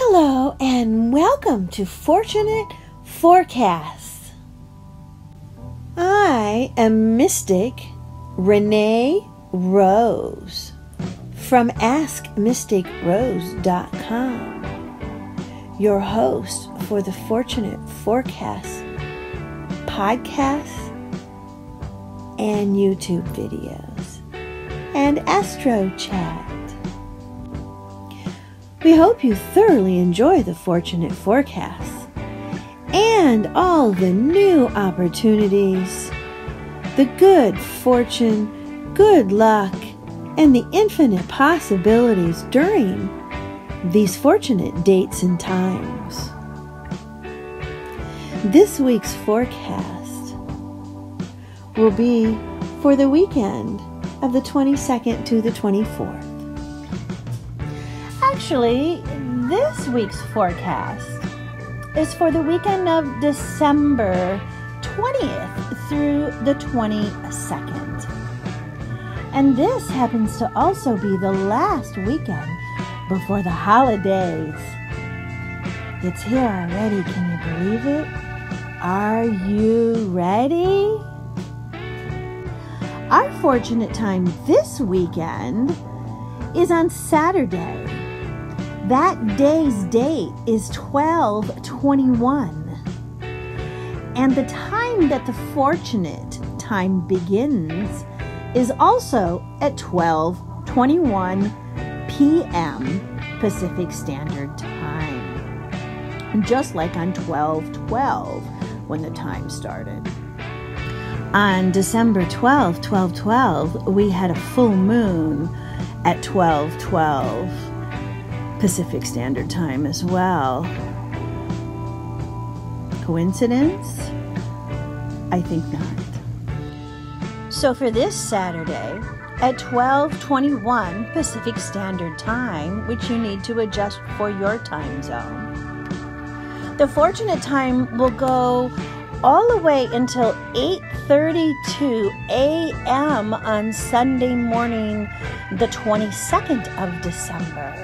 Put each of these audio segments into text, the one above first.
Hello and welcome to Fortunate Forecasts. I am MysticReneeRose from AskMysticRose.com, your host for the Fortunate Forecasts podcasts and YouTube videos and AstroChat. We hope you thoroughly enjoy the Fortunate Forecasts and all the new opportunities, the good fortune, good luck, and the infinite possibilities during these fortunate dates and times. This week's forecast will be for the weekend of the 22nd to the 24th. Actually, this week's forecast is for the weekend of December 20th through the 22nd. And this happens to also be the last weekend before the holidays. It's here already, can you believe it? Are you ready? Our fortunate time this weekend is on Saturday. That day's date is 12/21. And the time that the fortunate time begins is also at 12:21 p.m. Pacific Standard Time. Just like on 12/12 when the time started. On December 12, 12/12, we had a full moon at 12/12 Pacific Standard Time as well. Coincidence? I think not. So for this Saturday at 12:21 Pacific Standard Time, which you need to adjust for your time zone, the fortunate time will go all the way until 8:32 a.m. on Sunday morning, the 22nd of December.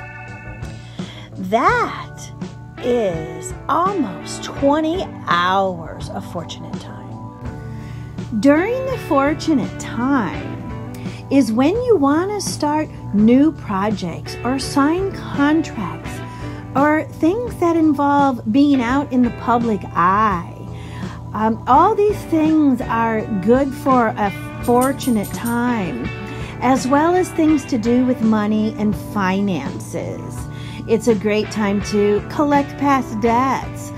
That is almost 20 hours of fortunate time. During the fortunate time is when you want to start new projects or sign contracts or things that involve being out in the public eye. All these things are good for a fortunate time, as well as things to do with money and finances. It's a great time to collect past debts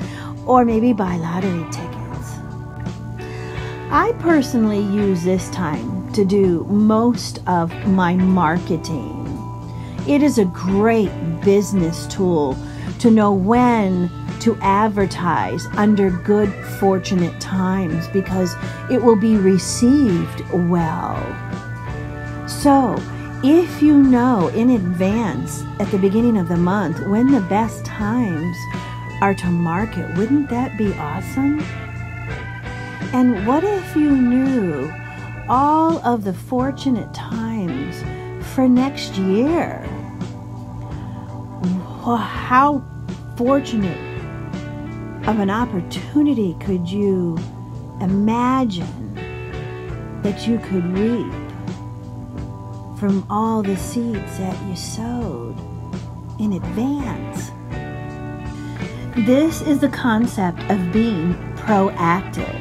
or maybe buy lottery tickets. I personally use this time to do most of my marketing. It is a great business tool to know when to advertise under good fortunate times because it will be received well. So, if you know in advance at the beginning of the month when the best times are to market, wouldn't that be awesome? And what if you knew all of the fortunate times for next year? Well, how fortunate of an opportunity could you imagine that you could reap from all the seeds that you sowed in advance? This is the concept of being proactive.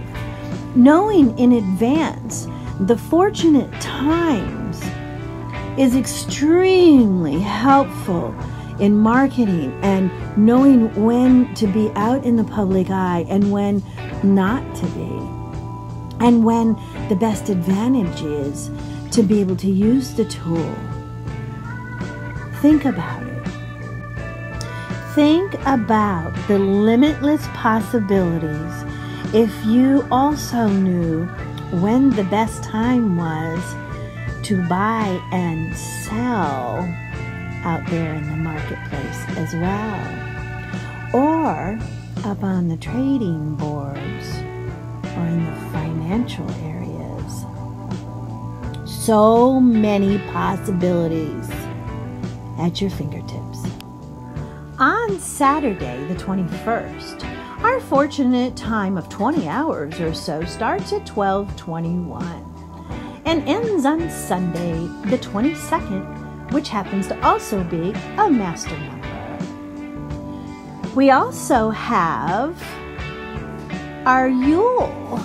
Knowing in advance the fortunate times is extremely helpful in marketing and knowing when to be out in the public eye and when not to be, and when the best advantage is to be able to use the tool. Think about it. Think about the limitless possibilities if you also knew when the best time was to buy and sell out there in the marketplace as well, or up on the trading boards or in the financial areas. So many possibilities at your fingertips. On Saturday, the 21st, our fortunate time of 20 hours or so starts at 12:21 and ends on Sunday, the 22nd, which happens to also be a master number. We also have our Yule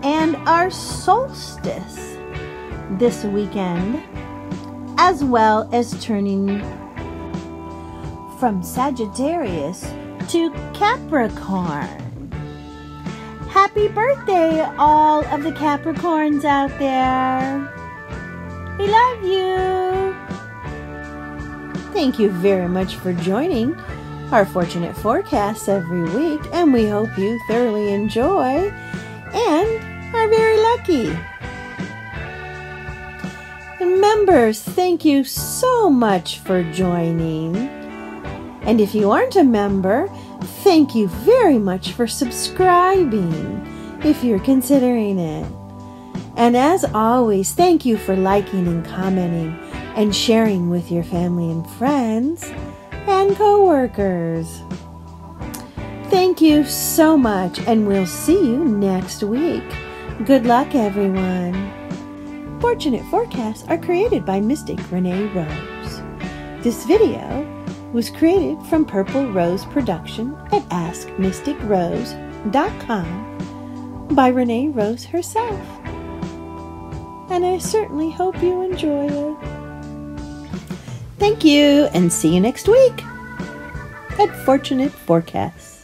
and our solstice this weekend, as well as turning from Sagittarius to Capricorn. Happy birthday, all of the Capricorns out there. We love you. Thank you very much for joining our fortunate forecasts every week, and we hope you thoroughly enjoy and are very lucky. And members, thank you so much for joining. And if you aren't a member, thank you very much for subscribing if you're considering it. And as always, thank you for liking and commenting and sharing with your family and friends and co-workers. Thank you so much, and we'll see you next week. Good luck, everyone. Fortunate forecasts are created by MysticReneeRose. This video was created from Purple Rose Production at AskMysticRose.com by Renee Rose herself. And I certainly hope you enjoy it. Thank you, and see you next week at Fortunate Forecasts.